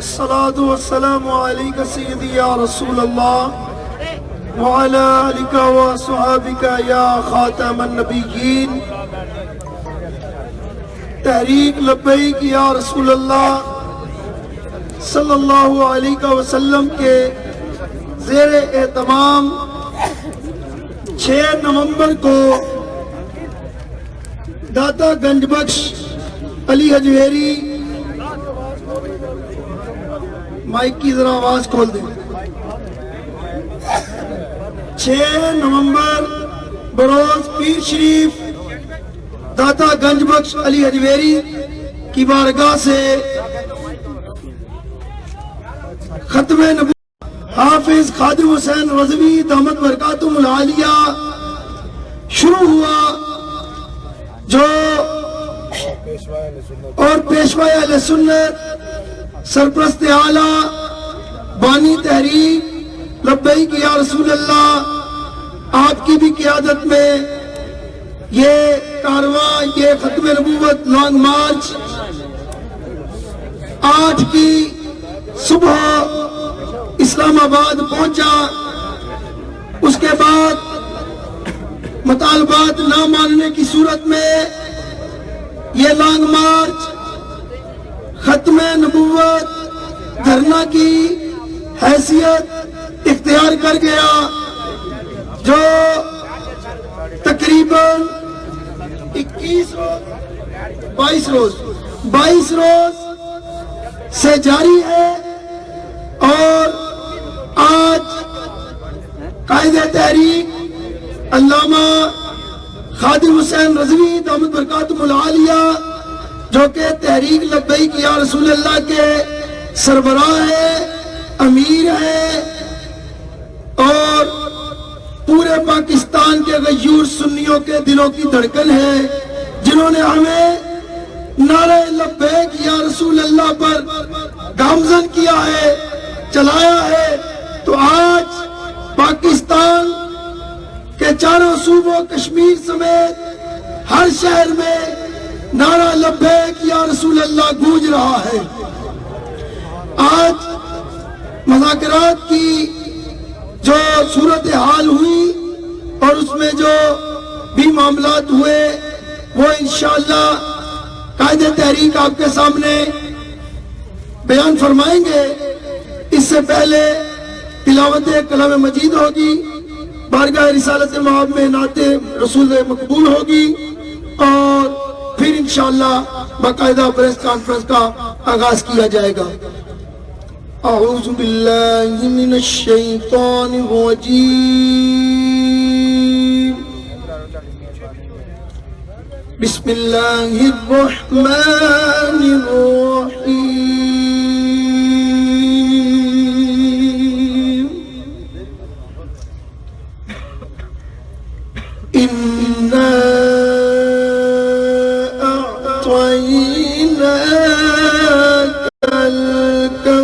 الصلاة والسلام عليك سيدي يا رسول الله وعلى آلك وصحابك يا خاتم النبيين. تحریک لبیک یا رسول اللہ صلی اللہ علیہ وسلم کے زیر اہتمام 6 نومبر کو داتا گنج بخش علی حجویری، مائک کی ذرا آواز کھول دیں، 6 نومبر بروز پیر شریف داتا گنج بخش علی حجویری کی بارگاہ سے ختم نبوت حافظ خادم حسین رضوی دامت برکاتہم العالیہ شروع ہوا، جو اور پیشوا اہل سنت سرپرست اعلیٰ بانی تحریک لبیک یا رسول اللہ آپ کی بھی قیادت میں یہ کارواں، یہ ختم نبوت لانگ مارچ 8 کی صبح اسلام آباد پہنچا۔ اس کے بعد مطالبات نہ ماننے کی صورت میں یہ لانگ مارچ ختم نبوت دھرنا کی حیثیت اختیار کر گیا، جو تقریباً 22 روز سے جاری ہے، اور آج قائد تحریک علامہ خادم حسین رضوی دامت برکاتہم العالیہ، جو کہ تحریک لبیک یا رسول اللہ کے سربراہ ہیں، امیر ہیں، اور پورے پاکستان کے غیور سنیوں کے دلوں کی دھڑکن ہے، جنہوں نے ہمیں نعرہ لبیک یا رسول اللہ پر گامزن کیا ہے، چلایا ہے۔ تو آج پاکستان کے چاروں صوبوں کشمیر سمیت ہر شہر میں نعرہ لبیک یا رسول اللہ گونج رہا ہے۔ آج مذاکرات کی جو صورتحال ہوئی اور اس میں جو بھی معاملات ہوئے، وہ انشاءاللہ قائد تحریک آپ کے سامنے بیان فرمائیں گے۔ اس سے پہلے تلاوت کلام مجید ہوگی، بارگاہ رسالت مآب میں نعت رسول مقبول ہوگی، اور پھر انشاءاللہ باقاعدہ پریس کانفرنس کا آغاز کیا جائے گا۔ اعوذ باللہ من الشیطان الرجیم، بسم اللہ الرحمن الرحیم، اِنَّا أَعْطَيْنَاكَ الْكَوْثَرَ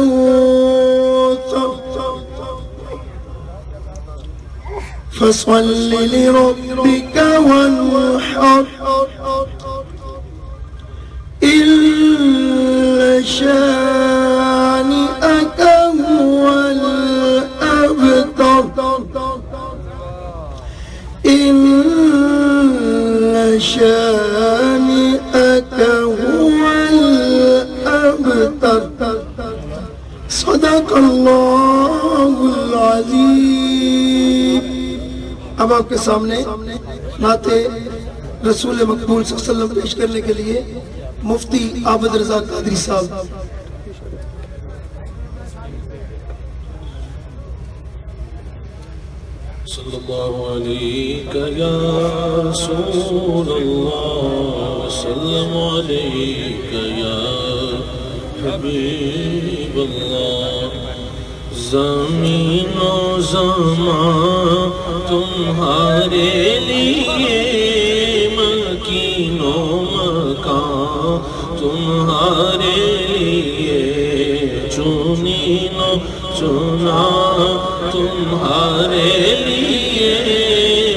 فَصَلِّ لِرَبِّكَ وَانْحَرْ إِنَّ شَانِئَكَ هُوَ الْأَبْتَرُ إِنَّ شَانِئَكَ هُوَ الْأَبْتَرُ۔ صدق اللہ العظیم۔ اب آپ کے سامنے نعت رسول مقبول صلی اللہ علیہ وسلم پیش کرنے کے لیے مفتی عابد رضا قادری صاحب۔ صلی اللہ علیہ یا رسول اللہ، وسلم علیہ یا حبیب اللہ۔ زمین و زمان تمہارے لیے، مکین و مکان تمہارے لیے، چنین و چنا تمہارے لیے،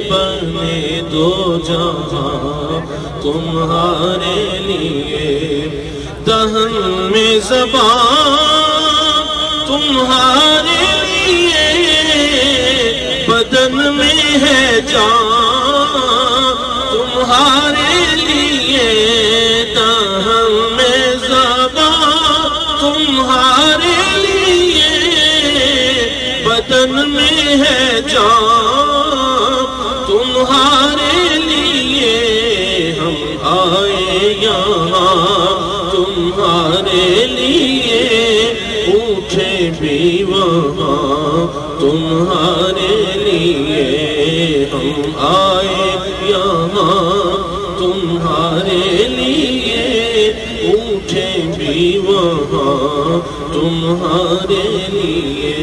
بنے دو جہاں تمہارے لیے، دہن میں زبان جان تمہارے لیے، دہن میں زبان تمہارے لیے، بدن میں ہے جان تمہارے لیے، ہم آئے یہاں تمہارے لیے، اٹھے بھی وہاں تمہارے لیے، ہم آئے یہاں تمہارے لیے، اٹھے بھی وہاں تمہارے لیے۔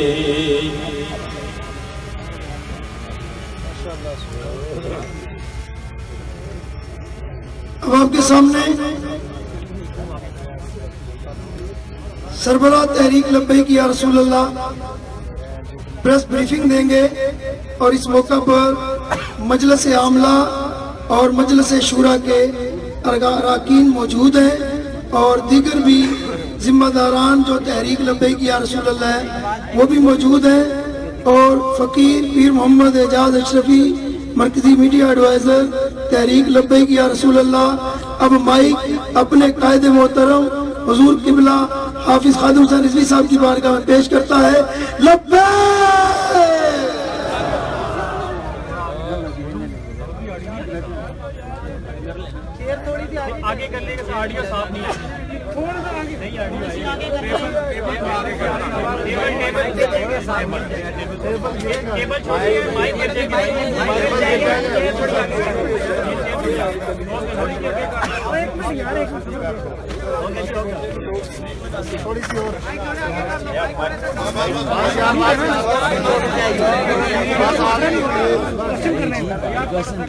اب آپ کے سامنے سربراہ تحریک لبیک یا رسول اللہ پریس بریفنگ دیں گے، اور اس موقع پر مجلس عاملہ اور مجلس شورا کے اراکین موجود ہیں، اور دیگر بھی ذمہ داران جو تحریک لبیک یا رسول اللہ ہے وہ بھی موجود ہیں، اور فقیر پیر محمد اعجاز اشرفی مرکزی میڈیا ایڈوائزر تحریک لبیک یا رسول اللہ اب مائک اپنے قائد محترم حضور قبلہ حافظ خادم حسین رضوی صاحب کی بارگاہ میں پیش کرتا ہے۔ لبیک! آگے کر لے گا، آڈیو صاف نہیں ہے، تھوڑا سا آگے نہیں آڈیو کیبل چھوڑیے، مائک کر دے تھوڑی سی اور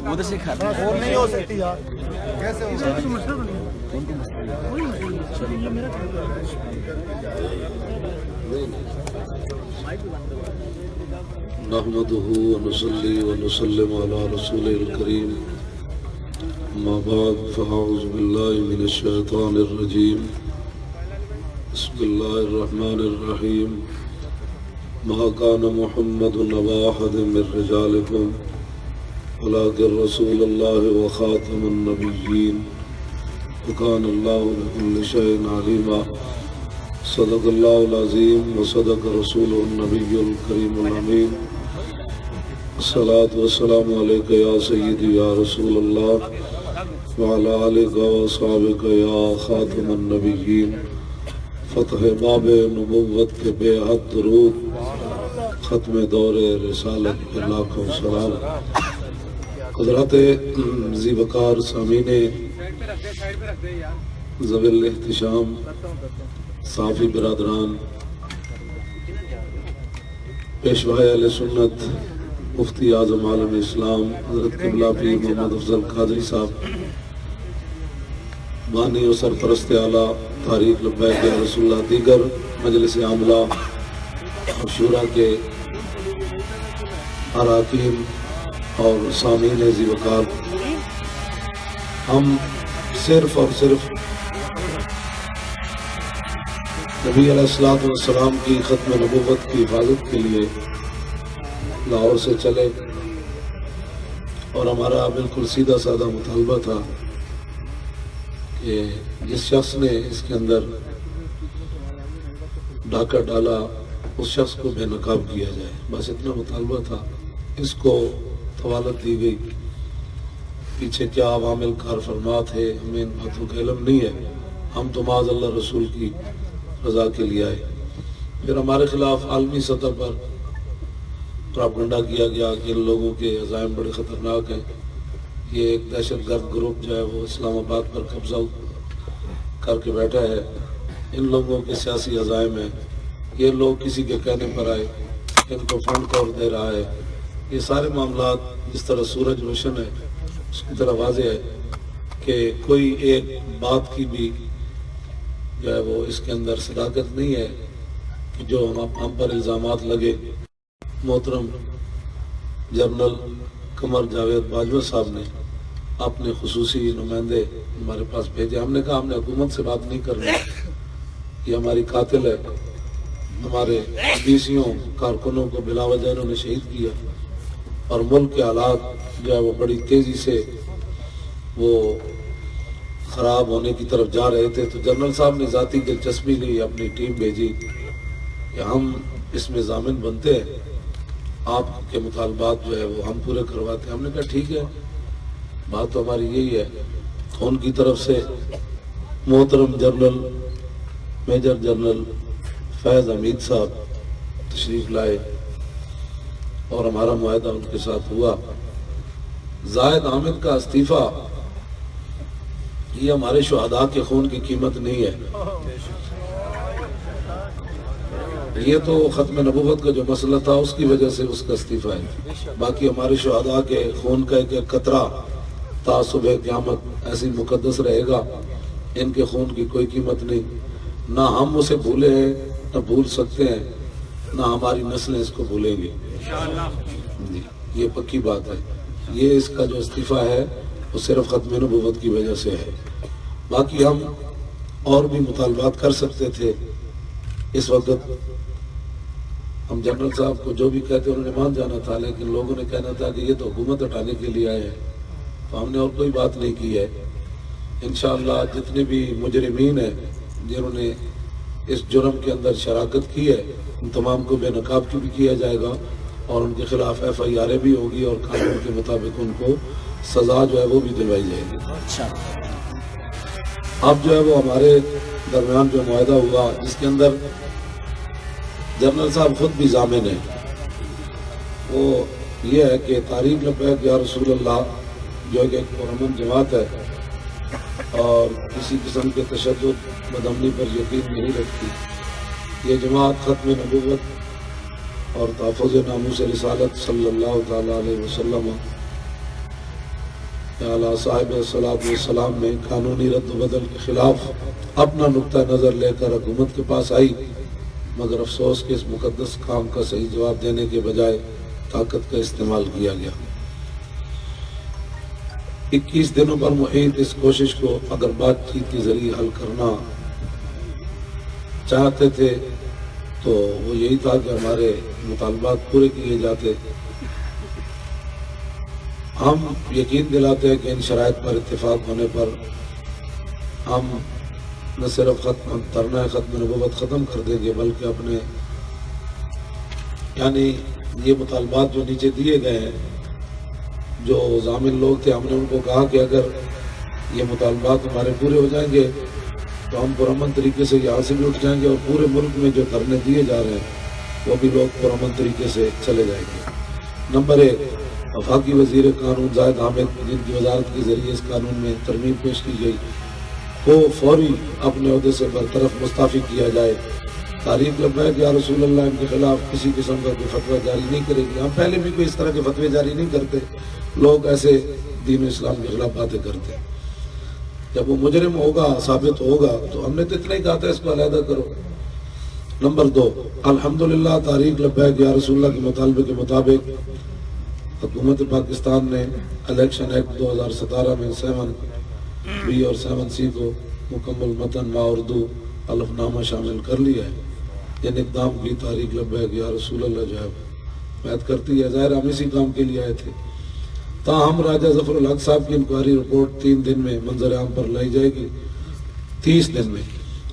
ادھر سے کھانا اور نہیں ہو سکتی یار، کیسے ہو نحمده ونصلي ونسلم على رسوله الكريم، اما بعد فاعوذ بالله من الشيطان الرجيم، بسم الله الرحمن الرحيم، ما كان محمد أبا أحد من رجالكم ولكن رسول الله وخاتم النبيين وكان الله بكل شيء عليما، صدق الله العظيم وصدق رسوله النبي الكريم الأمين، الصلاة والسلام عليك يا سيدي يا رسول الله وعلى آلك وصحبك يا خاتم النبيين، فتح باب نبوت کے بے حد درود، ختم دور رسالت پہ لاکھوں سلام۔ حضرات ذی وقار سامعین ذوی الاحتشام، صحافی برادران، پیشوائے اہل سنت، مفتی اعظم عالم اسلام حضرت قبلہ پیر محمد افضل قادری صاحب، بانی و سرپرست اعلیٰ تحریک لبیک یا رسول اللہ، دیگر مجلس عاملہ اور شورا کے اراکین اور سامعین ذی وقار، ہم صرف اور صرف نبی علیہ السلام کی ختم نبوت کی حفاظت کے لیے لاہور سے چلے، اور ہمارا بالکل سیدھا سادہ مطالبہ تھا کہ جس شخص نے اس کے اندر ڈاکہ ڈالا اس شخص کو بے نقاب کیا جائے، بس اتنا مطالبہ تھا۔ اس کو حوالت دی گئی، پیچھے کیا عوامل کار فرما تھے ہمیں ان باتوں کا علم نہیں ہے، ہم تو معاذ اللہ رسول کی رضا کے لیے آئے۔ پھر ہمارے خلاف عالمی سطح پر پراپگنڈا کیا گیا کہ ان لوگوں کے عزائم بڑے خطرناک ہیں، یہ ایک دہشت گرد گروپ جو ہے وہ اسلام آباد پر قبضہ کر کے بیٹھا ہے، ان لوگوں کے سیاسی عزائم ہیں، یہ لوگ کسی کے کہنے پر آئے، ان کو فنڈ کور دے رہا ہے، یہ سارے معاملات جس طرح سورج روشن ہے اس کی طرح واضح ہے کہ کوئی ایک بات کی بھی جو ہے وہ اس کے اندر صداقت نہیں ہے کہ جو ہم پر الزامات لگے۔ محترم جنرل قمر جاوید باجوہ صاحب نے اپنے خصوصی نمائندے ہمارے پاس بھیجے، ہم نے کہا ہم نے حکومت سے بات نہیں کرنی، یہ ہماری قاتل ہے، ہمارے بیسیوں کارکنوں کو بلا وجہ انہوں نے شہید کیا، اور ملک کے حالات جو ہے وہ بڑی تیزی سے وہ خراب ہونے کی طرف جا رہے تھے، تو جنرل صاحب نے ذاتی دلچسپی لی، اپنی ٹیم بھیجی کہ ہم اس میں ضامن بنتے ہیں، آپ کے مطالبات جو ہے وہ ہم پورے کرواتے ہیں۔ ہم نے کہا ٹھیک ہے، بات تو ہماری یہی ہے۔ ان کی طرف سے محترم جنرل میجر جنرل فیض حمید صاحب تشریف لائے اور ہمارا معاہدہ ان کے ساتھ ہوا۔ زاہد حامد کا استعفیٰ یہ ہمارے شہداء کے خون کی قیمت نہیں ہے، یہ تو ختم نبوت کا جو مسئلہ تھا اس کی وجہ سے اس کا استعفیٰ ہے۔ باقی ہمارے شہداء کے خون کا ایک قطرہ تا صبح قیامت ایسی مقدس رہے گا، ان کے خون کی کوئی قیمت نہیں، نہ ہم اسے بھولے ہیں نہ بھول سکتے ہیں، نہ ہماری نسلیں اس کو بھولیں گی جی، یہ پکی بات ہے۔ یہ اس کا جو استعفیٰ ہے وہ صرف ختم نبوت کی وجہ سے ہے۔ باقی ہم اور بھی مطالبات کر سکتے تھے، اس وقت ہم جنرل صاحب کو جو بھی کہتے انہوں نے مان جانا تھا، لیکن لوگوں نے کہنا تھا کہ یہ تو حکومت ہٹانے کے لیے آئے ہیں، تو ہم نے اور کوئی بات نہیں کی ہے۔ انشاءاللہ جتنے بھی مجرمین ہیں جنہوں نے اس جرم کے اندر شراکت کی ہے، ان تمام کو بے نقاب بھی کیا جائے گا اور ان کے خلاف FIR بھی ہوگی اور قانون کے مطابق ان کو سزا جو ہے وہ بھی دلوائی جائے گی۔ اب جو ہے وہ ہمارے درمیان جو معاہدہ ہوا جس کے اندر جنرل صاحب خود بھی ضامن ہیں، وہ یہ ہے کہ تعریف لبیک یا رسول اللہ جو کہ ایک پرامن جماعت ہے اور کسی قسم کے تشدد بدامنی پر یقین نہیں رکھتی، یہ جماعت ختم نبوت اور تحفظ ناموس رسالت صلی اللہ تعالیٰ علیہ وسلم اعلیٰ صاحب الصلاۃ والسلام میں قانونی رد و بدل کے خلاف اپنا نقطہ نظر لے کر حکومت کے پاس آئی، مگر افسوس کہ اس مقدس کام کا صحیح جواب دینے کے بجائے طاقت کا استعمال کیا گیا۔ 21 دنوں پر محیط اس کوشش کو اگر بات چیت کے ذریعے حل کرنا چاہتے تھے تو وہ یہی تھا کہ ہمارے مطالبات پورے کیے جاتے۔ ہم یقین دلاتے ہیں کہ ان شرائط پر اتفاق ہونے پر ہم نہ صرف ختم نبوت ختم کر دیں گے بلکہ اپنے یعنی یہ مطالبات جو نیچے دیے گئے ہیں، جو ضامن لوگ تھے، ہم نے ان کو کہا کہ اگر یہ مطالبات ہمارے پورے ہو جائیں گے تو ہم پرامن طریقے سے یہاں سے بھی اٹھ جائیں گے اور پورے ملک میں جو دھرنے دیے جا رہے ہیں وہ بھی لوگ پرامن طریقے سے چلے جائیں گے۔ نمبر 1، وفاقی وزیر قانون زاہد حامد جن کی وزارت کے ذریعے اس قانون میں ترمیم پیش کی گئی کو فوری اپنے عہدے سے برطرف مستعفی کیا جائے۔ تعریف لبیک یا رسول اللہ ان کے خلاف کسی قسم کا کوئی فتویٰ جاری نہیں کرے گی۔ ہم پہلے بھی کوئی اس طرح کے فتوے جاری نہیں کرتے، لوگ ایسے دین اسلام کے خلاف باتیں کرتے ہیں۔ جب وہ مجرم ہوگا، ثابت ہوگا، تو ہم نے تو اتنا ہی کہا تھا اس کو علیحدہ کرو۔ نمبر 2، الحمدللہ تعریف لبیک یا رسول اللہ کے مطالبے کے مطابق حکومت پاکستان نے الیکشن ایکٹ 2017 میں 7B اور 7C کو مکمل متن و اردو الف نامہ شامل کر لیا ہے۔ ان اقدام کی تحریک لبیک یا رسول اللہ جو ہے بیعت کرتی ہے۔ ظاہر ہم اسی کام کے لیے آئے تھے۔ تاہم راجہ ظفر الحق صاحب کی انکوائری رپورٹ 3 دن میں منظر عام پر لائی جائے گی، 30 دن میں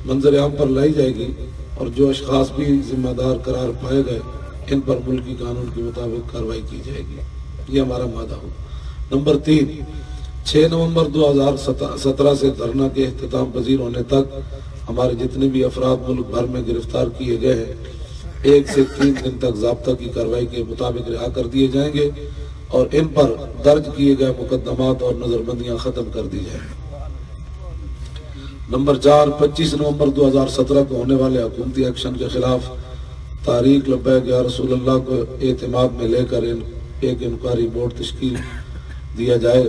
منظر عام پر لائی جائے گی، اور جو اشخاص بھی ذمہ دار قرار پائے گئے ان پر ملکی قانون کے مطابق کارروائی کی جائے گی۔ یہ ہمارا معاہدہ ہو۔ نمبر 3، 6 نومبر 2017 سے دھرنا کے اختتام پذیر ہونے تک ہمارے جتنے بھی افراد ملک بھر میں گرفتار کیے گئے ہیں 1 سے 3 دن تک ضابطہ کی کارروائی کے مطابق رہا کر دیے جائیں گے اور ان پر درج کیے گئے مقدمات اور نظربندیاں ختم کر دی جائیں۔ نمبر 4، 25 نومبر 2017 کو ہونے والے حکومتی ایکشن کے خلاف تحریک لبیک یا رسول اللہ کو اعتماد میں لے کر ایک انکوائری بورڈ تشکیل دیا جائے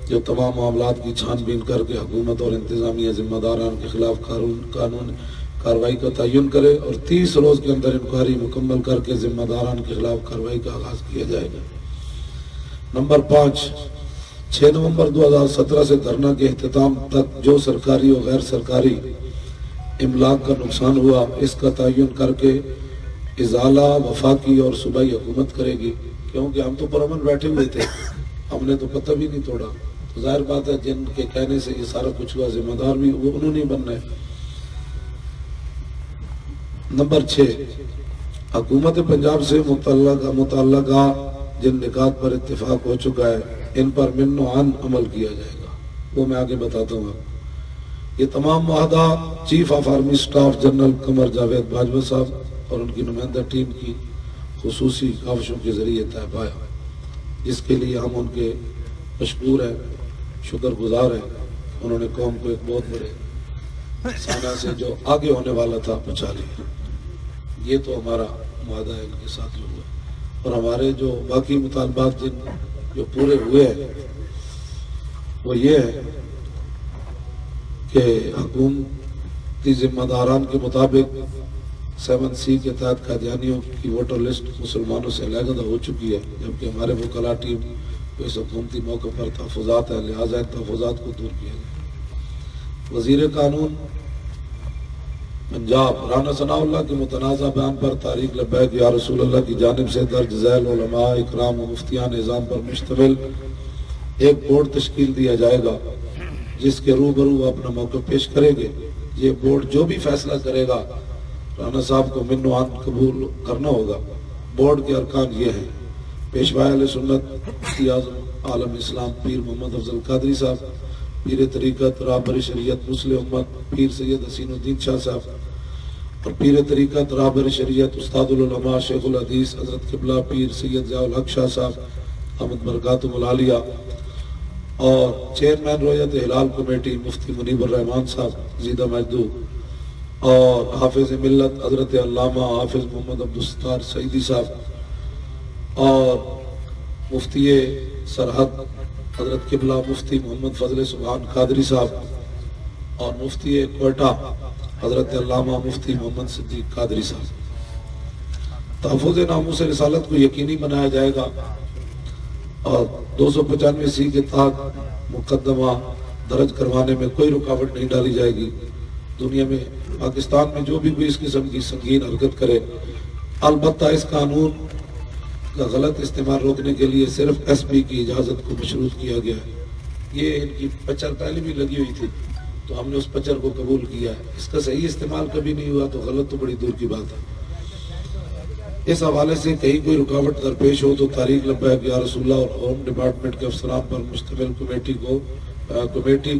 جو تمام معاملات کی چھان بین کر کے حکومت اور انتظامیہ ذمہ داران کے خلاف قانون کارروائی کا تعین کرے اور 30 روز کے اندر انکوائری مکمل کر کے ذمہ داران کے خلاف کارروائی کا آغاز کیا جائے گا۔ نمبر 5، 6 نومبر 2017 سے دھرنا کے اختتام تک جو سرکاری اور غیر سرکاری املاک کا نقصان ہوا اس کا تعین کر کے ازالہ وفاقی اور صوبائی حکومت کرے گی۔ کیونکہ ہم تو پرامن بیٹھے ہوئے تھے، ہم نے تو پتہ بھی نہیں توڑا، تو ظاہر بات ہے جن کے کہنے سے یہ سارا کچھ ہوا ذمہ دار بھی وہ انہوں نے بننا ہے۔ نمبر 6، حکومت پنجاب سے متعلقہ جن نکات پر اتفاق ہو چکا ہے ان پر من و عن عمل کیا جائے گا، وہ میں آگے بتاتا ہوں آپ۔ یہ تمام معاہدہ chief of army staff general Qamar Javed Bajwa صاحب اور ان کی نمائندہ ٹیم کی خصوصی کاوشوں کے ذریعے طے پایا، جس کے لیے ہم ان کے مشکور ہیں، شکر گزار ہیں۔ انہوں نے قوم کو ایک بہت بڑے سانحہ سے جو آگے ہونے والا تھا پہنچا لیا۔ یہ تو ہمارا معاہدہ ہے ان کے ساتھ جو ہوا، اور ہمارے جو باقی مطالبات جو پورے ہوئے ہیں وہ یہ ہے کہ حکومتی ذمہ داران کے مطابق 7C کے تحت قادیانیوں کی ووٹر لسٹ مسلمانوں سے علیحدہ ہو چکی ہے، جبکہ ہمارے وکلاء ٹیم کو اس حکومتی موقع پر تحفظات ہیں، لہٰذا ان تحفظات کو دور کیا جائے۔ وزیر قانون پنجاب رانا ثناء اللہ کے متنازع بیان پر تحریک لبیک یا رسول اللہ کی جانب سے درج ذیل علماء اکرام و مفتیان نظام پر مشتمل ایک بورڈ تشکیل دیا جائے گا، جس کے روبرو وہ اپنا موقع پیش کریں گے۔ یہ بورڈ جو بھی فیصلہ کرے گا رانا صاحب کو من و عن قبول کرنا ہوگا۔ بورڈ کے ارکان یہ ہیں: پیشوائے اہل سنت مفتی اعظم عالم اسلام پیر محمد افضل قادری صاحب، پیر طریقت رہبر شریعت مسلم امت پیر سید حسین الدین شاہ صاحب، اور پیر طریقت رہبر شریعت استاد العلماء شیخ الحدیث حضرت قبلہ پیر سید ضیاء الحق شاہ صاحب احمد برکاتہم العالیہ، اور چیئرمین رویت ہلال کمیٹی مفتی منیب الرحمان صاحب زیدہ مجدو، اور حافظ ملت حضرت علامہ حافظ محمد عبدالستار سعیدی صاحب، اور مفتی سرحد حضرت قبلہ مفتی محمد فضل سبحان قادری صاحب، اور مفتی کوئٹہ حضرت علامہ مفتی محمد صدیق قادری صاحب۔ تحفظ ناموس رسالت کو یقینی بنایا جائے گا، اور 295C کے تحت مقدمہ درج کروانے میں کوئی رکاوٹ نہیں ڈالی جائے گی۔ دنیا میں پاکستان میں جو بھی کوئی اس قسم کی سنگین حرکت کرے، البتہ اس قانون کا غلط استعمال روکنے کے لیے صرف SP کی اجازت کو مشروط کیا گیا ہے۔ یہ ان کی پچر پہلے بھی لگی ہوئی تھی، تو ہم نے اس پچر کو قبول کیا ہے۔ اس کا صحیح استعمال کبھی نہیں ہوا تو غلط تو بڑی دور کی بات ہے۔ اس حوالے سے کہیں کوئی رکاوٹ درپیش ہو تو تحریک لبیک یا رسول اللہ اور ہوم ڈپارٹمنٹ کے افسران پر مشتمل کمیٹی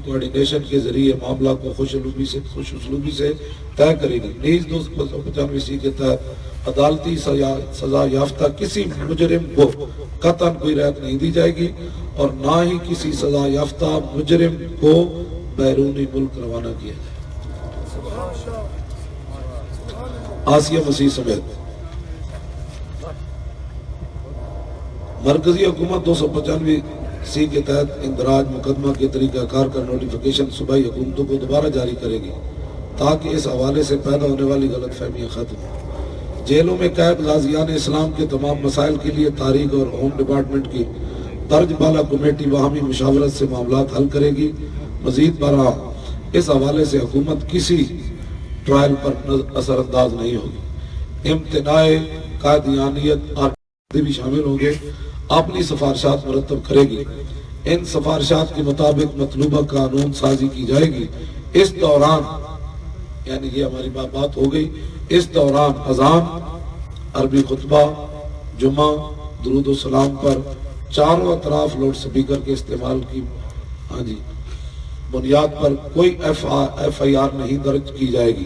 کوارڈینیشن کے ذریعے معاملہ کو خوش اسلوبی سے طے کرے گی۔ نیز 295C کے تحت عدالتی سزا یافتہ کسی مجرم کو قطعاً کوئی رعایت نہیں دی جائے گی، اور نہ ہی کسی سزا یافتہ مجرم کو بیرونی ملک روانہ کیا جائے۔ آسیہ مسیح سمیت مرکزی حکومت 295C کے تحت اندراج مقدمہ کے طریقہ کار کا نوٹیفیکیشن صوبائی حکومتوں کو دوبارہ جاری کرے گی، تاکہ اس حوالے سے پیدا ہونے والی غلط فہمیاں ختم ہوں۔ جیلوں میں قید غازیان اسلام کے تمام مسائل کے لیے تحریک اور ہوم ڈپارٹمنٹ کی درج بالا کمیٹی باہمی مشاورت سے معاملات حل کرے گی۔ مزید برآں اس حوالے سے حکومت کسی ٹرائل پر اثر انداز نہیں ہوگی۔ امتناع قادیانیت اور بھی شامل ہوں گے، اپنی سفارشات مرتب کرے گی۔ ان سفارشات کے مطابق مطلوبہ قانون سازی کی جائے گی۔ اس دوران، یعنی یہ ہماری بات ہو گئی، اس دوران اذان، عربی خطبہ، جمعہ، درود و سلام پر چاروں اطراف لاؤڈ سپیکر کے استعمال کی بنیاد پر کوئی FIR نہیں درج کی جائے گی۔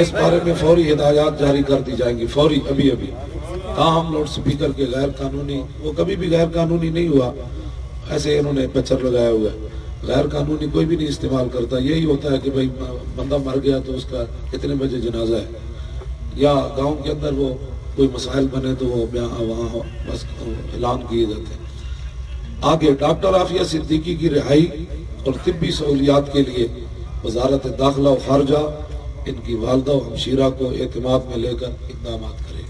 اس بارے میں فوری ہدایات جاری کر دی جائیں گی، فوری، ابھی تاہم لاؤڈ سپیکر کے غیر قانونی، وہ کبھی بھی غیر قانونی نہیں ہوا، ایسے انہوں نے پچر لگایا ہوا ہے۔ غیر قانونی کوئی بھی نہیں استعمال کرتا، یہی ہوتا ہے کہ بھائی بندہ مر گیا تو اس کا اتنے بجے جنازہ ہے، یا گاؤں کے اندر وہ کوئی مسائل بنے تو وہ وہاں بس اعلان کیے جاتے ہیں۔ آگے ڈاکٹر عافیہ صدیقی کی رہائی اور طبی سہولیات کے لیے وزارت داخلہ و خارجہ ان کی والدہ و ہمشیرہ کو اعتماد میں لے کر اقدامات کرے گی۔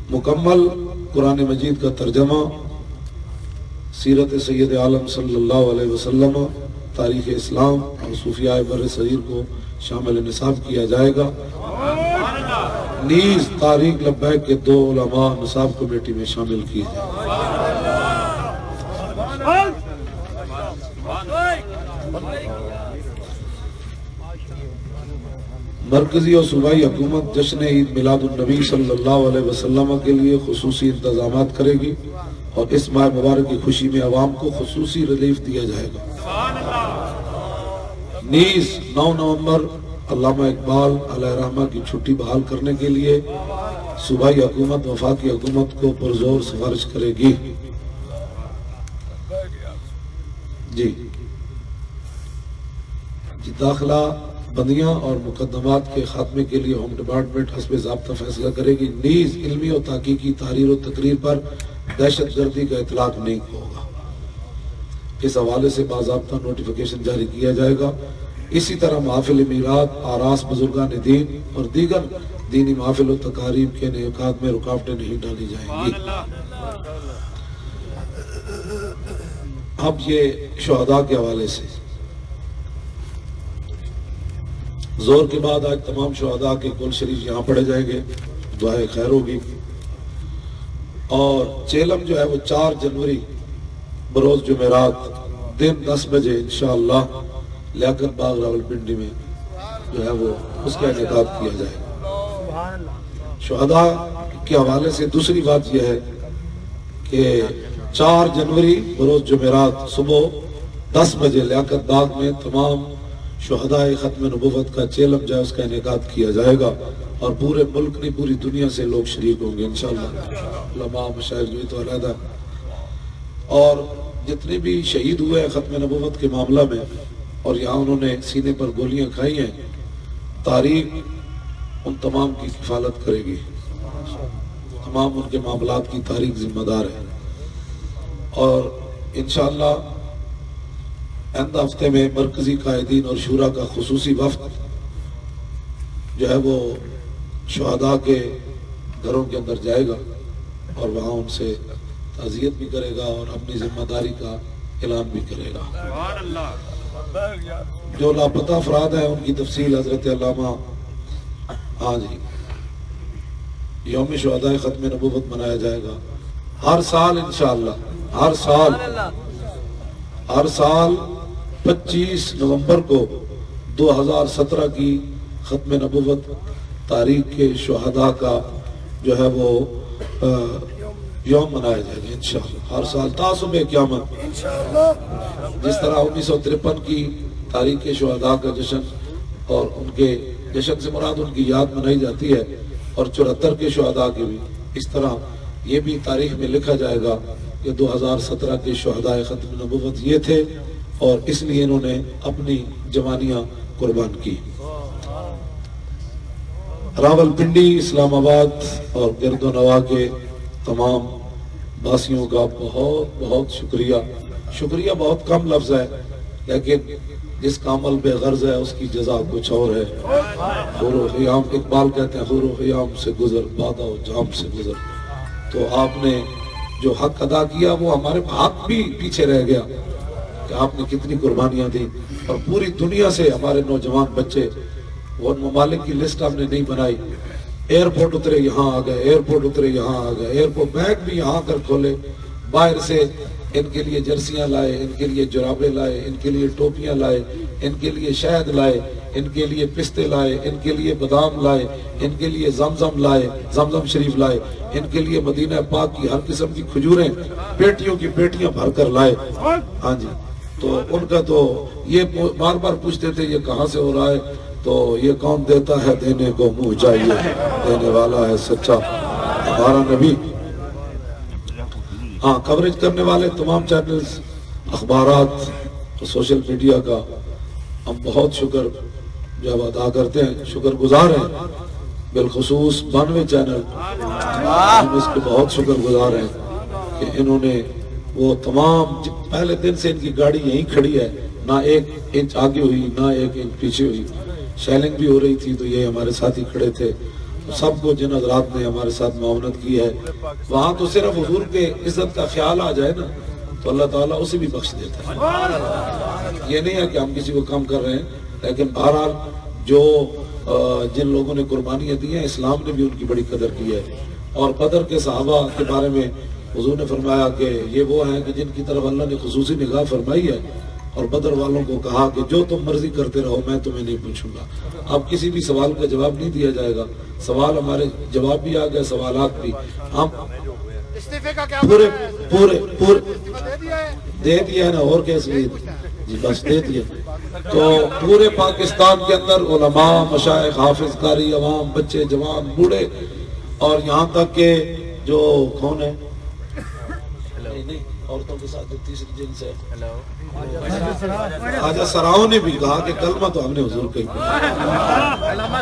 مکمل قرآن مجید کا ترجمہ سیرت سید عالم صلی اللہ علیہ وسلم، تاریخ اسلام اور صوفیاء بر صغیر کو شامل نصاب کیا جائے گا۔ نیز تاریخ لبیک کے 2 علماء نصاب کمیٹی میں شامل کیے جائیں۔ مرکزی اور صوبائی حکومت جشن عید میلاد النبی صلی اللہ علیہ وسلم کے لیے خصوصی انتظامات کرے گی اور اس ماہ مبارک کی خوشی میں عوام کو خصوصی ریلیف دیا جائے گا۔ نیز 9 نومبر علامہ اقبال علیہ رحمہ کی چھٹی بحال کرنے کے لیے صوبائی حکومت وفاقی حکومت کو پرزور سفارش کرے گی۔ جی داخلہ بندیاں اور مقدمات کے خاتمے کے لیے ہوم ڈپارٹمنٹ حسب ضابطہ فیصلہ کرے گی۔ نیز علمی و تحقیقی تحریر و تقریر پر دہشت گردی کا اطلاق نہیں ہوگا۔ اس حوالے سے باضابطہ نوٹیفیکیشن جاری کیا جائے گا۔ اسی طرح محافل میلاد، آراس بزرگان دین اور دیگر دینی محافل و تقاریب کے انعقاد میں رکاوٹیں نہیں ڈالی جائیں گی۔ اب یہ شہداء کے حوالے سے زور کے بعد آج تمام شہداء کے قول شریف یہاں پڑھے جائیں گے، دعائے خیر ہوگی۔ اور چیلم جو ہے وہ 4 جنوری بروز جمعرات دن 10 بجے انشاءاللہ لیاقت باغ راولپنڈی میں جو ہے وہ اس کا انعقاد کیا جائے گا۔ شہداء کے حوالے سے دوسری بات یہ ہے کہ 4 جنوری بروز جمعرات صبح 10 بجے لیاقت باغ میں تمام شہداء ختم نبوت کا چیلم جو ہے اس کا انعقاد کیا جائے گا اور پورے ملک نہیں پوری دنیا سے لوگ شریک ہوں گے انشاءاللہ، علماء مشائخ جو تو علیحدہ۔ اور جتنے بھی شہید ہوئے ہیں ختم نبوت کے معاملہ میں اور یہاں انہوں نے سینے پر گولیاں کھائی ہیں، تاریخ ان تمام کی کفالت کرے گی، تمام ان کے معاملات کی تاریخ ذمہ دار ہے۔ اور انشاءاللہ آئندہ ہفتے میں مرکزی قائدین اور شورا کا خصوصی وفد جو ہے وہ شہداء کے گھروں کے اندر جائے گا اور وہاں ان سے تعزیت بھی کرے گا اور اپنی ذمہ داری کا اعلان بھی کرے گا۔ جو لاپتہ افراد ہیں ان کی تفصیل حضرت علامہ یوم شہداء ختم نبوت منایا جائے گا ہر سال انشاءاللہ، ہر سال 25 نومبر کو 2017 کی ختم نبوت تاریخ کے شہداء کا جو ہے وہ یوم منایا جائے گا انشاءاللہ، ہر سال تا صبح قیامت۔ جس طرح 1953 کی تاریخ کے شہداء کا جشن اور ان کے جشن سے مراد ان کی یاد منائی جاتی ہے اور 74 کے شہداء کی بھی، اس طرح یہ بھی تاریخ میں لکھا جائے گا کہ 2017 کے شہداء ختم نبوت یہ تھے اور اس لیے انہوں نے اپنی جوانیاں قربان کی۔ راولپنڈی، اسلام آباد اور گرد و نواح کے تمام باسیوں کا بہت بہت شکریہ۔ شکریہ بہت کم لفظ ہے لیکن جس کا عمل بے غرض ہے اس کی جزا کچھ اور ہے۔ حور و خیام، اقبال کہتے ہیں حور و خیام سے گزر، بادہ و جام سے گزر۔ تو آپ نے جو حق ادا کیا وہ ہمارے حق بھی پیچھے رہ گیا کہ آپ نے کتنی قربانیاں دی اور پوری دنیا سے ہمارے نوجوان بچے، وہ ممالک کی لسٹ ہم نے نہیں بنائی، ایئرپورٹ اترے یہاں آ گئے، ایئرپورٹ اترے یہاں آ گئے، ایئرپورٹ بیگ بھی یہاں کر کھولے، باہر سے ان کے لیے جرسیاں لائے، ان کے لیے جرابے لائے، ان کے لیے ٹوپیاں لائے، ان کے لیے شہد لائے، ان کے لیے پستے لائے، ان کے لیے بادام لائے، ان کے لیے زمزم لائے، زمزم شریف لائے، ان کے لیے مدینہ پاک کی ہر قسم کی کھجوریں پیٹیوں کی پیٹیاں بھر کر لائے۔ ہاں جی، تو ان کا تو یہ بار بار پوچھتے تھے یہ کہاں سے ہو رہا ہے، تو یہ کون دیتا ہے دینے کو منہ چاہیے، دینے والا ہے سچا ہمارا نبی۔ ہاں، کوریج کرنے والے تمام چینلز، اخبارات اور سوشل میڈیا کا ہم بہت شکر جو ادا کرتے ہیں، شکر گزار ہیں، بالخصوص 92 چینل، ہم اس کے بہت شکر گزار ہیں کہ انہوں نے وہ تمام پہلے دن سے ان کی گاڑی یہیں کھڑی ہے، نہ 1 انچ آگے ہوئی نہ 1 انچ پیچھے ہوئی، شیلنگ بھی ہو رہی تھی تو یہ ہمارے ساتھی کھڑے تھے۔ سب کو جن حضرات نے ہمارے ساتھ معاونت کی ہے، وہاں تو صرف حضور کے عزت کا خیال آ جائے نا تو اللہ تعالیٰ اسے بھی بخش دیتا ہے. یہ نہیں ہے کہ ہم کسی کو کم کر رہے ہیں، لیکن بہرحال جو جن لوگوں نے قربانیاں دی ہیں اسلام نے بھی ان کی بڑی قدر کی ہے. اور بدر کے صحابہ کے بارے میں حضور نے فرمایا کہ یہ وہ ہیں کہ جن کی طرف اللہ نے خصوصی نگاہ فرمائی ہے، اور بدر والوں کو کہا کہ جو تم مرضی کرتے رہو میں تمہیں نہیں پوچھوں گا. اب کسی بھی سوال کا جواب نہیں دیا جائے گا. سوال ہمارے جواب بھی آ گئے، سوالات بھی. ہم پورے پورے پورے دے دیا ہے نا، اور کیسے جی بس دے دیا. تو پورے پاکستان کے اندر علماء، مشائخ، حافظ، قاری، عوام، بچے، جوان، بوڑھے، اور یہاں تک کہ جو کون ہے عورتوں کے ساتھ تیسری جنس ہے خواجہ سراؤں نے بھی کہا کہ کلمہ تو ہم نے حضور کا ہی کہا. علامہ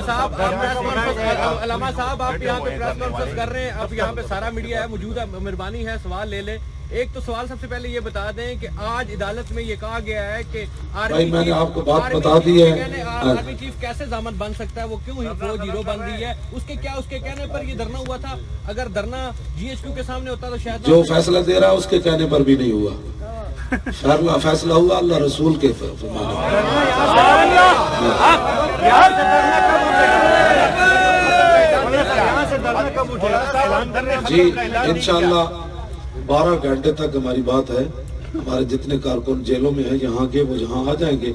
صاحب آپ یہاں پہ پریس کانفرنس کر رہے ہیں، اب یہاں پہ سارا میڈیا ہے موجود ہے، مہربانی ہے سوال لے لیں. ایک تو سوال سب سے پہلے یہ بتا دیں کہ آج عدالت میں یہ کہا گیا ہے کہ میں نے آپ کو بات بتا دی ہے، آرمی چیف کیسے ضامن بن سکتا ہے، وہ کیوں فوج ہیرو بن رہی ہے، اس کے کہنے پر یہ دھرنا ہوا تھا. اگر دھرنا جی ایچ کیو کے سامنے ہوتا تو شاید جو فیصلہ دے رہا ہے اس کے کہنے پر بھی نہیں ہوا. فیصلہ ہوا اللہ رسول کے فرمانے جی. انشاءاللہ 12 گھنٹے تک ہماری بات ہے. ہمارے جتنے کارکن جیلوں میں ہیں یہاں کے، وہ جہاں آ جائیں گے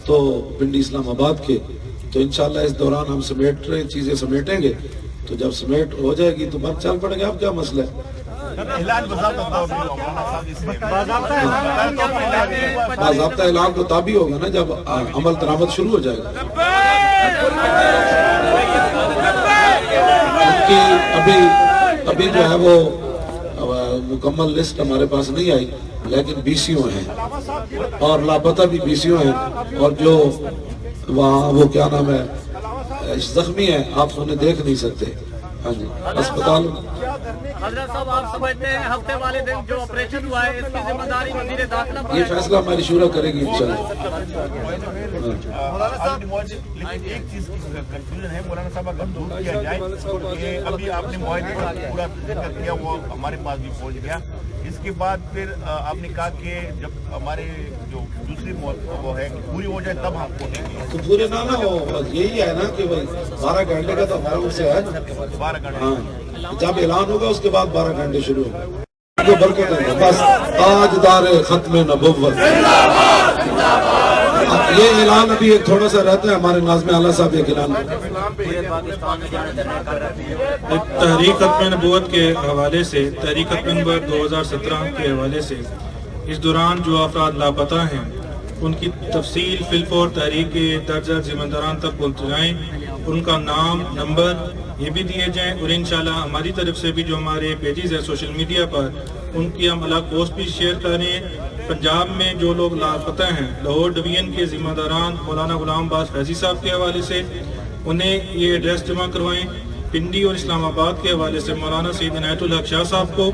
تو پنڈی اسلام آباد کے، تو انشاءاللہ اس دوران ہم چیزیں سمیٹیں گے. تو جب سمیٹ ہو جائے گی تو بات چل پڑے گا. اب کیا مسئلہ ہے؟ باضابطہ اعلان تو تابع ہوگا نا جب عمل درآمد شروع ہو جائے گا. ابھی جو ہے وہ مکمل لسٹ ہمارے پاس نہیں آئی، لیکن بی سی او ہیں اور لاپتہ بھی بی سی او ہیں، اور جو وہاں وہ کیا نام ہے زخمی ہیں آپ انہیں دیکھ نہیں سکتے. ہاں جی اسپتال. حضرت صاحب آپ سمجھتے ہیں ہفتے والے دن جو آپریشن ہوا ہے اس کی ذمہ داری وزیر داخلہ پر ہے؟ یہ فیصلہ ہماری شورا کرے گی انشاءاللہ. لیکن ایک چیز کی کنفیوژن ہے مولانا صاحب، اگر دور کیا جائے کہ ابھی آپ نے معاہدے کا پورا ذکر کیا، وہ ہمارے پاس بھی پہنچ گیا. اس کے بعد پھر آپ نے کہا کہ جب ہمارے جو دوسری وہ ہے پوری ہو جائے تب ہم پہنچیں گے. تو پورے نہ ہو، بس یہی ہے نا کہ بھائی 12 گھنٹے کا تو ہمارا ان سے ہے نا. 12 گھنٹے ہاں جب اعلان ہوگا اس کے بعد 12 گھنٹے شروع ہوگا. جو برکت ہے بس تاجدار ختم نبوت. یہ اعلان ابھی ایک تھوڑا سا رہتا ہے، ہمارے ناظم اعلیٰ صاحب ایک اعلان تحریک ختم نبوت کے حوالے سے، تحریک ختم نبوت 2017 کے حوالے سے اس دوران جو افراد لاپتہ ہیں ان کی تفصیل فی الفور تحریک کے درجہ ذمہ داران تک پہنچائیں، ان کا نام، نمبر یہ بھی دیے جائیں، اور انشاءاللہ ہماری طرف سے بھی جو ہمارے پیجز ہیں سوشل میڈیا پر ان کی ہم الگ پوسٹ بھی شیئر کریں. پنجاب میں جو لوگ لاپتہ ہیں لاہور ڈویژن کے ذمہ داران مولانا غلام عباس فیضی صاحب کے حوالے سے انہیں یہ ایڈریس جمع کروائیں. پنڈی اور اسلام آباد کے حوالے سے مولانا سید عنایت الحق شاہ صاحب کو،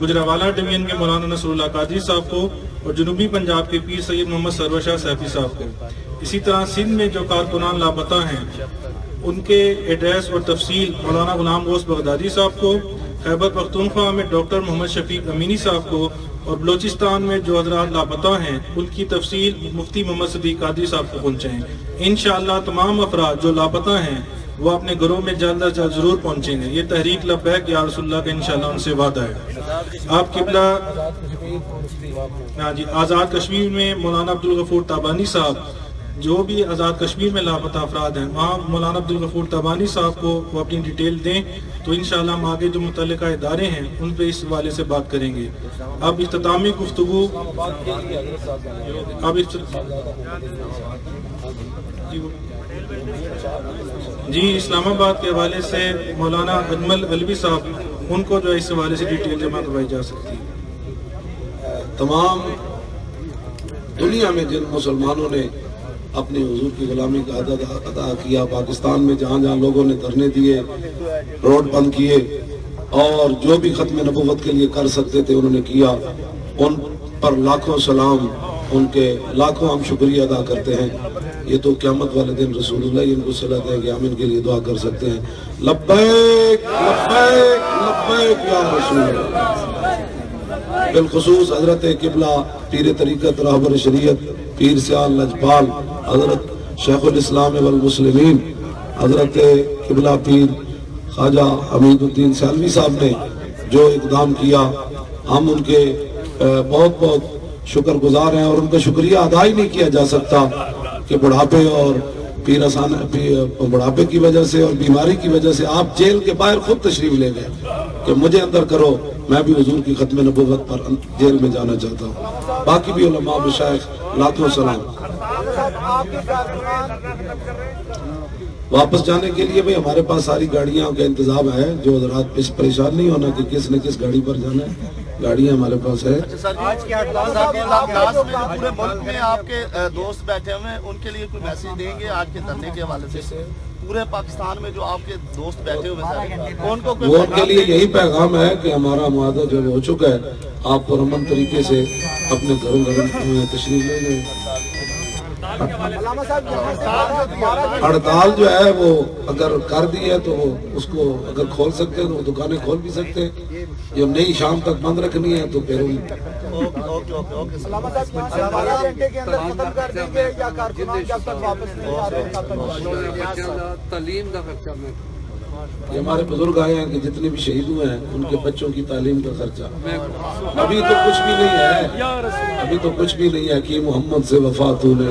گجرانوالہ ڈویژن کے مولانا نصر اللہ قادری صاحب کو، اور جنوبی پنجاب کے پیر سید محمد سرور شاہ سیفی صاحب کو. اسی طرح سندھ میں جو کارکنان لاپتہ ہیں ان کے ایڈریس اور تفصیل مولانا غلام غوث بغدادی صاحب کو، خیبر پختونخوا میں ڈاکٹر محمد شفیق امینی صاحب کو، اور بلوچستان میں جو حضرات لاپتہ ہیں ان کی تفصیل مفتی محمد صدیق قادری صاحب کو پہنچائیں. انشاءاللہ تمام افراد جو لاپتہ ہیں وہ اپنے گھروں میں جلد از جلد ضرور پہنچیں گے. یہ تحریک لبیک یا رسول اللہ کا انشاءاللہ ان سے وعدہ ہے. آپ قبلہ جی آزاد کشمیر میں مولانا عبدالغفور تابانی صاحب، جو بھی آزاد کشمیر میں لاپتہ افراد ہیں وہاں مولانا عبدالغفور تابانی صاحب کو وہ اپنی ڈیٹیل دیں تو انشاءاللہ ہم آگے جو متعلقہ ادارے ہیں ان پہ اس حوالے سے بات کریں گے. اب اختتامی گفتگو جی اسلام آباد کے حوالے سے مولانا اجمل علوی صاحب ان کو جو اس حوالے سے ڈیٹیل جمع کروائی جا سکتی ہے. تمام دنیا میں جن مسلمانوں نے اپنے حضور کی غلامی کا ادا کیا، پاکستان میں جہاں جہاں لوگوں نے دھرنے دیے، روڈ بند کیے، اور جو بھی ختم نبوت کے لیے کر سکتے تھے انہوں نے کیا، ان پر لاکھوں سلام، ان کے لاکھوں ہم شکریہ ادا کرتے ہیں. یہ تو قیامت والے دن رسول اللہ ان کو صلاح ہے کہ ہم ان کے لیے دعا کر سکتے ہیں. لبیک لبیک لبیک یا رسول اللہ. بالخصوص حضرت قبلہ پیر طریقت رہبر شریعت پیر سیال لجپال حضرت شیخ الاسلام والمسلمین حضرت قبلہ پیر خواجہ حمید الدین سیالوی صاحب نے جو اقدام کیا، ہم ان کے بہت بہت شکر گزار ہیں، اور ان کا شکریہ ادا ہی نہیں کیا جا سکتا کہ بڑھاپے اور بڑھاپے کی وجہ سے اور بیماری کی وجہ سے آپ جیل کے باہر خود تشریف لے گئے کہ مجھے اندر کرو، میں بھی حضور کی ختم نبوت پر جیل میں جانا چاہتا ہوں۔ باقی بھی علماء مشائخ لاکھوں سلام۔ واپس جانے کے لیے بھی ہمارے پاس ساری گاڑیاں کا انتظام ہے، جو حضرات پریشان نہیں ہونا کہ کس نے کس گاڑی پر جانا ہے، گاڑیاں ہمارے پاس ہے۔ آج کے پورے ملک میں آپ کے دوست بیٹھے ہوئے ہیں، ان کے لیے کوئی میسج دیں گے آج کے دھرنے کے حوالے سے؟ پورے پاکستان میں جو آپ کے دوست بیٹھے ہوئے ہیں ان کو وہ ان کے لیے یہی پیغام ہے کہ ہمارا معاہدہ جو ہو چکا ہے، آپ پرامن طریقے سے اپنے گھروں میں تشریف لے گئے۔ ہڑتال جو ہے وہ اگر کر دی ہے تو اس کو اگر کھول سکتے ہیں تو وہ دکانیں کھول بھی سکتے ہیں، جو نئی شام تک بند رکھنی ہے تو پھر یہ ہمارے بزرگ آئے ہیں کہ جتنے بھی شہید ہوئے ہیں ان کے بچوں کی تعلیم کا خرچہ ابھی تو کچھ بھی نہیں ہے، ابھی تو کچھ بھی نہیں ہے کہ محمد سے وفات ہونے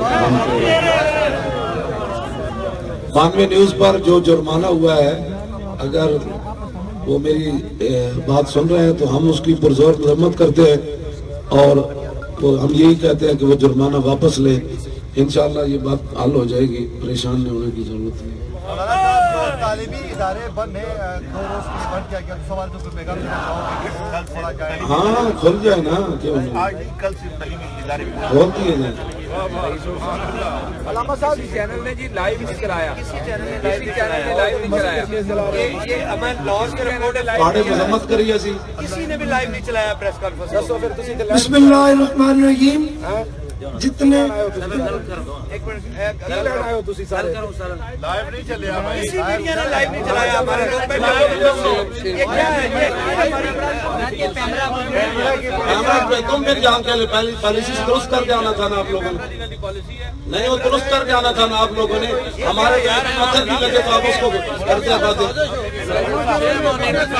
92 نیوز پر جو جرمانہ ہوا ہے، اگر وہ میری بات سن رہے ہیں تو ہم اس کی پرزور مذمت کرتے ہیں اور ہم یہی کہتے ہیں کہ وہ جرمانہ واپس لے، انشاءاللہ یہ بات حل ہو جائے گی، پریشان نہیں ہونے کی ضرورت نہیں۔ تعلیمی ادارے بند ہیں، 2 روز کے بند کیا گیا، سوال جو پیغام دینا چاہو گے کہ کل کھولا جائے؟ ہاں کھل جائے نا، کیوں نہیں، کل سے تعلیمی ادارے کھول دیے جائیں۔ علامہ صاحب اس چینل نے جی لائیو نہیں چلایا، کسی چینل نے لائیو نہیں چلایا، یہ ہمیں لاس کے رپورٹ ہے، پاڑے مذمت کریے سی، کسی نے بھی لائیو نہیں چلایا پریس کانفرنس۔ بسم اللہ الرحمن الرحیم۔ جتنے لائیو نہیں چلے کسی میڈیا نے لائیو نہیں چلایا، ہمارے لوگ تم پھر جہاں کے پالیسی درست کر کے آنا تھا نا آپ لوگوں نے، نہیں وہ درست کر کے آنا تھا نا آپ لوگوں نے، ہمارے پتھر بھی لگے تو آپ اس کو کرتے پاتے،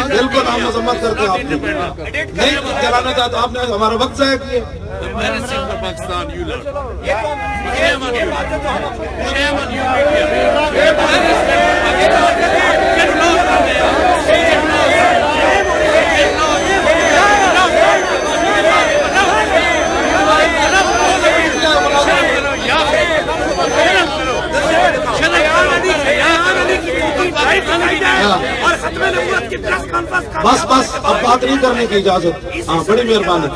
بالکل ہم مذمت کرتے ہیں، آپ نہیں چلانا تھا تو آپ نے ہمارا وقت ضائع کیا۔ بس اب بات نہیں کرنے کی اجازت، ہاں بڑی مہربانی،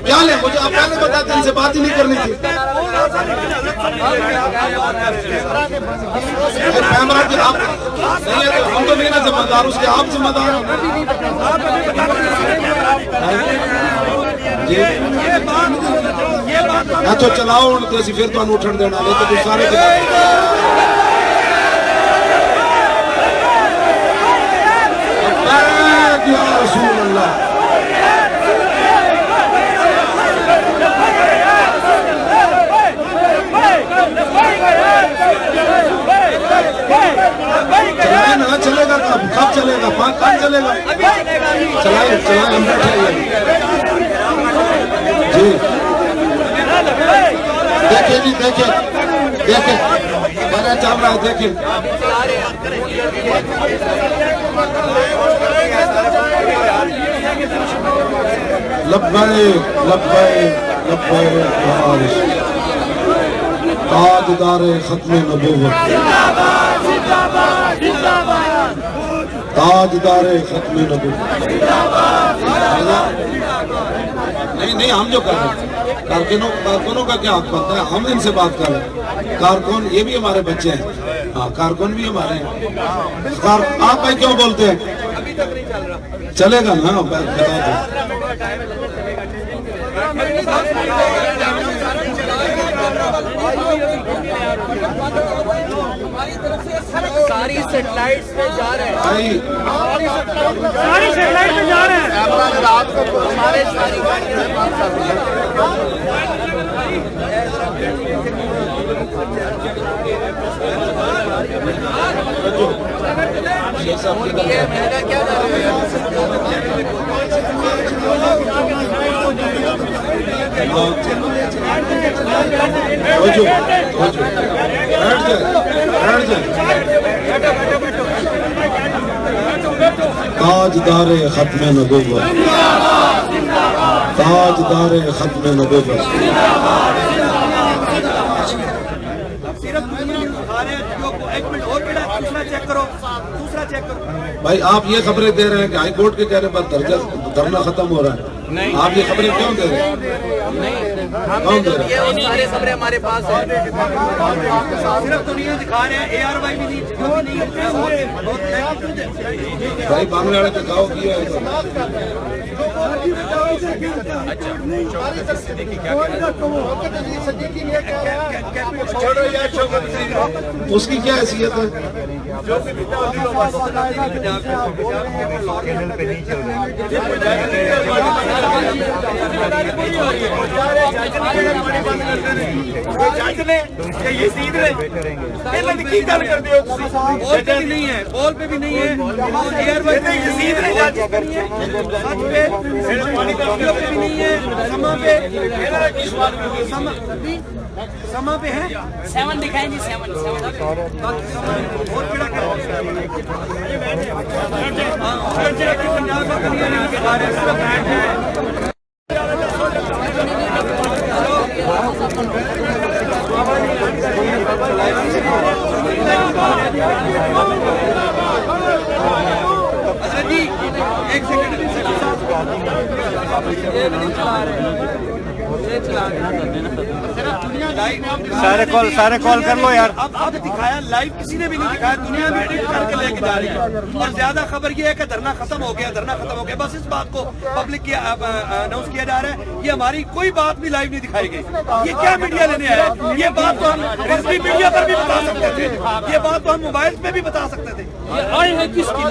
کیا لیں مجھے آپ پہلے بتاتے ان سے بات ہی نہیں کرنی تھی، کیمرہ کی آپ نہیں ہے تو ہم تو نہیں نا ذمہ دار، اس کے آپ ذمہ دار ہیں جی۔ اچھا چلاؤ تو اسی پھر تو اٹھن دینا، نہیں تو کچھ سارے یا رسول اللہ۔ چلائے نا، چلے گا کب چلے گا، 5 چلے گا، چلائے ہم بیٹھے ہیں جی۔ دیکھیں جی دیکھیں بڑا چل رہا ہے، دیکھیں لبیک لبیک لبیک تاجدار ختم نبوت، تاجدار ختم نبوت۔ نہیں ہم جو کر رہے ہیں کارکنوں کا کیا حق بنتا ہے، ہم ان سے بات کر رہے ہیں، کارکن یہ بھی ہمارے بچے ہیں، ہاں کارکن بھی ہمارے ہیں، آپ بھائی کیوں بولتے ہیں، چلے گا نا بتا دو۔ ساری سیٹلائٹس پہ جا رہے ہیں، ساری سیٹلائٹ پہ جا رہے ہیں، تاجدار ختم نبوت، تاجدار ختم نبوت. بھائی آپ یہ خبریں دے رہے ہیں کہ ہائی کورٹ کے کہنے پر دھرنا ختم ہو رہا ہے. آپ یہ خبریں کیوں دے رہے ہیں؟ کون دے رہے ہیں؟ ساری خبریں ہمارے پاس ہیں. صرف تو نہیں دکھا رہے ہیں. ARY بھی نہیں. بھائی بانگلے والے دکھاؤ کیا ہے. اس کی کیا حیثیت ہے؟ بال پہ بھی نہیں ہے. سما پہ ہے 7 دکھائیں جی. 7 ایک سیکنڈ سارے کال کر لو یار. اب دکھایا لائیو کسی نے بھی نہیں دکھایا. دنیا میں کر کے لے کے جا رہی ہے. اور زیادہ خبر یہ ہے کہ دھرنا ختم ہو گیا, دھرنا ختم ہو گیا. بس اس بات کو پبلک کی اناؤنس کیا جا رہا ہے. یہ ہماری کوئی بات بھی لائیو نہیں دکھائی گئی. یہ کیا میڈیا لینے آیا ہے؟ یہ بات تو ہم رسمی میڈیا پر بھی بتا سکتے تھے. یہ بات تو ہم موبائل پہ بھی بتا سکتے تھے. یہ آئے ہیں کس کی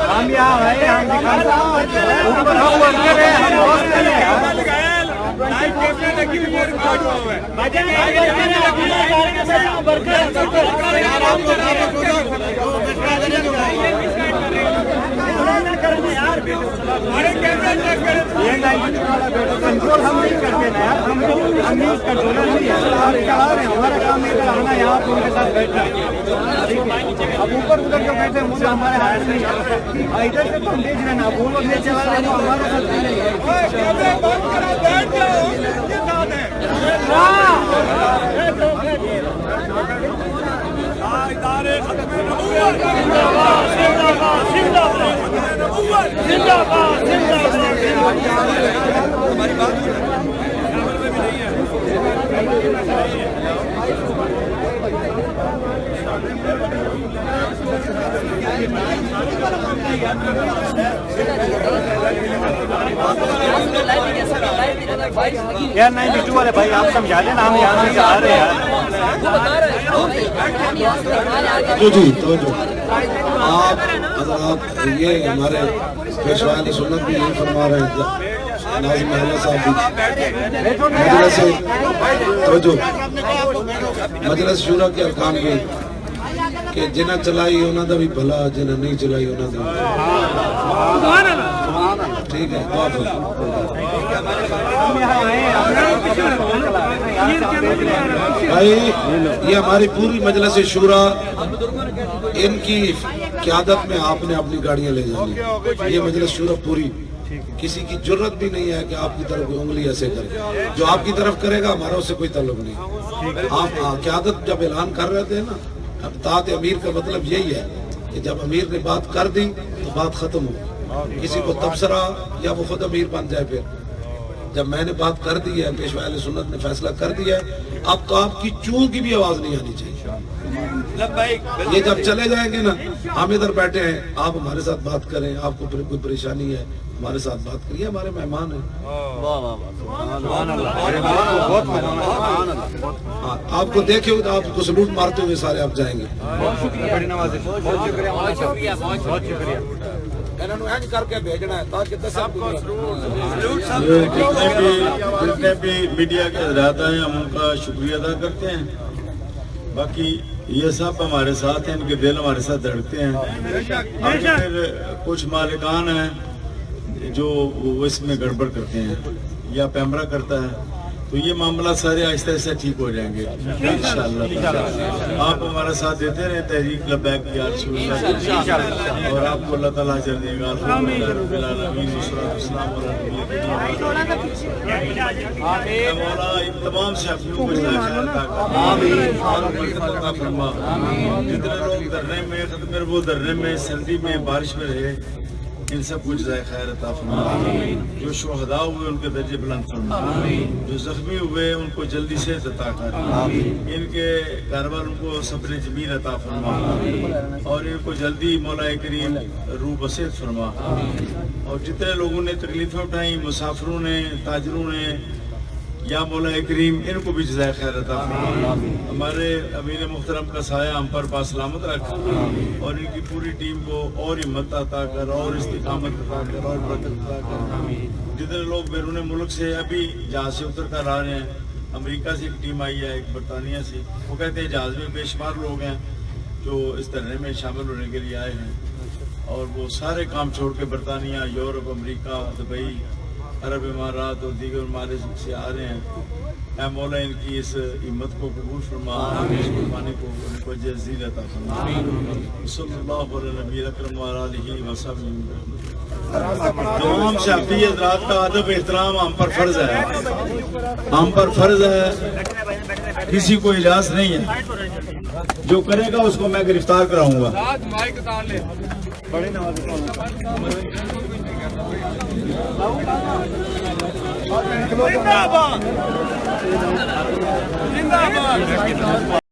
ہم یہاں آئے ہم کنٹرول ہم نہیں کرتے نا یار. ہم کنٹرولر نہیں ہے. آپ چلا رہے ہیں. ہمارا کام ادھر آنا یہاں ان کے ساتھ بیٹھنا. اب اوپر ادھر جو بیٹھے ہیں مجھے ہمارے ہاتھ نہیں ہے. ادھر سے تو ہم دیکھ رہے ہیں نا. وہ لوگ یہ چلا رہے ہیں تو ہمارے ساتھ نہیں ہے. ہماری بات یار 92 والے بھائی آپ سمجھا دیں نا. ہم یہاں سے آ رہے ہیں. جی آپ یہ ہمارے پیشوا اہل سنت بھی یہی فرما رہے ہیں. ناظم محلہ صاحب بھی مجلس شورا کے ارکان بھی کہ جنہیں چلائی انہوں نے بھی بھلا, جنہیں نہیں چلائی انہوں نے بھی. ٹھیک ہے. بھائی یہ ہماری پوری مجلس شورا, ان کی قیادت میں آپ نے اپنی گاڑیاں لے جانی. یہ مجلس شورا پوری, کسی کی جرت بھی نہیں ہے کہ آپ کی طرف انگلی ایسے کرے. جو آپ کی طرف کرے گا ہمارا اس سے کوئی تعلق نہیں. آپ قیادت جب اعلان کر رہے تھے نا, اطاعت امیر کا مطلب یہی ہے کہ جب امیر نے بات کر دی تو بات ختم ہو. کسی کو تبصرہ یا وہ خود امیر بن جائے. پھر جب میں نے بات کر دی ہے, پیشوا اہل سنت نے فیصلہ کر دیا ہے, اب تو آپ کی چون کی بھی آواز نہیں آنی چاہیے. یہ جب چلے جائیں گے نا, ہم ادھر بیٹھے ہیں, آپ ہمارے ساتھ بات کریں. آپ کو کوئی پریشانی ہے, ہمارے ساتھ بات کریے, ہمارے مہمان ہیں. ہاں, آپ کو دیکھے ہوئے آپ کو سلوٹ مارتے ہوئے سارے آپ جائیں گے. بہت شکریہ, بڑی نوازش, بہت شکریہ, بہت شکریہ. جتنے بھی میڈیا کے حضرات ہیں ہم ان کا شکریہ ادا کرتے ہیں. باقی یہ سب ہمارے ساتھ ہیں, ان کے دل ہمارے ساتھ دھڑکتے ہیں. پھر کچھ مالکان ہیں جو وہ اس میں گڑبڑ کرتے ہیں یا پیمرا کرتا ہے, تو یہ معاملہ سارے آہستہ آہستہ ٹھیک ہو جائیں گے انشاءاللہ. آپ ہمارا ساتھ دیتے رہے تحریک لبیک کی اور آپ کو اللہ تعالیٰ اجر دے گا. مولا تمام صحافیوں کو فرما, جتنے لوگ دھرنے میں ختم وہ دھرنے میں سردی میں بارش میں رہے ان سب کو جزائے خیر عطا فرما. جو شہداء ہوئے ان کے درجے بلند فرما, جو زخمی ہوئے ان کو جلدی صحت عطا کر, ان کے گھر والوں کو صبر جمیل عطا فرما اور ان کو جلدی مولا کریم روح بصیرت فرما. اور جتنے لوگوں نے تکلیفیں اٹھائیں, مسافروں نے, تاجروں نے, یا مولا کریم ان کو بھی جزائے خیر عطا فرما. ہمارے امیر محترم کا سایہ ہم پر باسلامت رکھ اور ان کی پوری ٹیم کو اور ہمت عطا کر اور استقامت عطا کر اور برکت عطا کر. جتنے لوگ بیرون ملک سے ابھی جہاز سے اتر کر آ رہے ہیں, امریکہ سے ایک ٹیم آئی ہے, ایک برطانیہ سے, وہ کہتے ہیں جہاز میں بے شمار لوگ ہیں جو اس دھرنے میں شامل ہونے کے لیے آئے ہیں اور وہ سارے کام چھوڑ کے برطانیہ, یورپ, امریکہ, دبئی, عرب امارات اور دیگر ممالک سے آ رہے ہیں. اے مولا ان کی اس ہمت کو قبول فرما, اس قربانی کو ان کو جزیل عطا فرما. صلی اللہ علیہ نبی اکرم و آلہ وصحبہ. تمام صحافی حضرات کا ادب احترام ہم پر فرض ہے, ہم پر فرض ہے, کسی کو اجازت نہیں ہے. جو کرے گا اس کو میں گرفتار کراؤں گا.